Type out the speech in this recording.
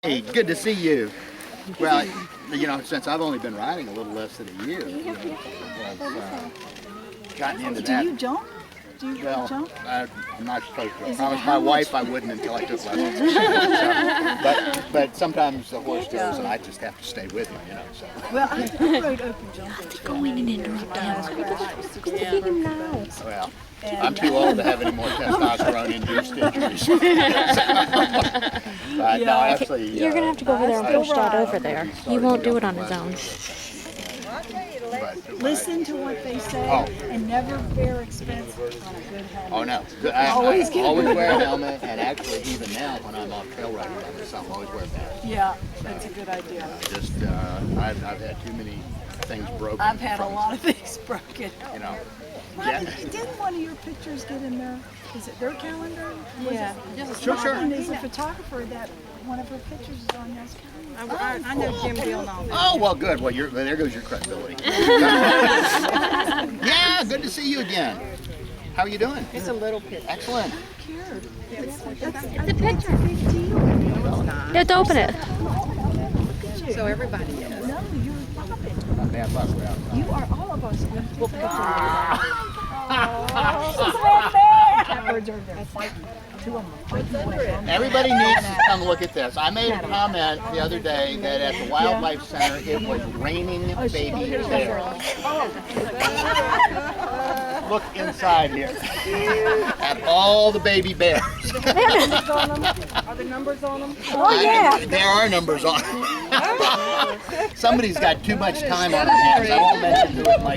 Hey, good to see you. Well, you know, since I've only been riding a little less than a year, you know, I've gotten into that. Do you jump? Do you jump? I'm not supposed to. I promised my wife I wouldn't until I took lessons. So, but sometimes the horse goes and I just have to stay with him, you know. So. Well, I rode open jumping. Go in and interrupt him. Well, I'm too old to have any more testosterone-induced injuries. But no, actually, You're going to have to go over there and push Dad over there. He won't do it on his own. Listen to what they say and never bear expense on a good helmet. Oh no, I always wear a helmet, and actually even now when I'm off trail riding by myself, I always wear a vest. Yeah, that's a good idea. I've had too many things broken. I've had a lot of things broken. You know. Didn't one of your pictures get in there? Is it their calendar? Yeah. Sure. And as a photographer, that one of her pictures is on your calendar. I know Jim Deal and all that. Oh well, good. Well, there goes your credibility. Yeah, good to see you again. How are you doing? It's a little picture. Excellent. It's It's a picture. You have to open it. So everybody knows. No, you're popping. Bad luck, we're out. You are all of us. Catbirds are there fighting. Two of them are fighting. Everybody needs to come look at this. I made a comment the other day that at the Wildlife Center it was raining baby bears. Look inside here at all the baby bears. Are there numbers on them? Oh yeah. There are numbers on. Somebody's got too much time on their hands. I won't mention who it might be.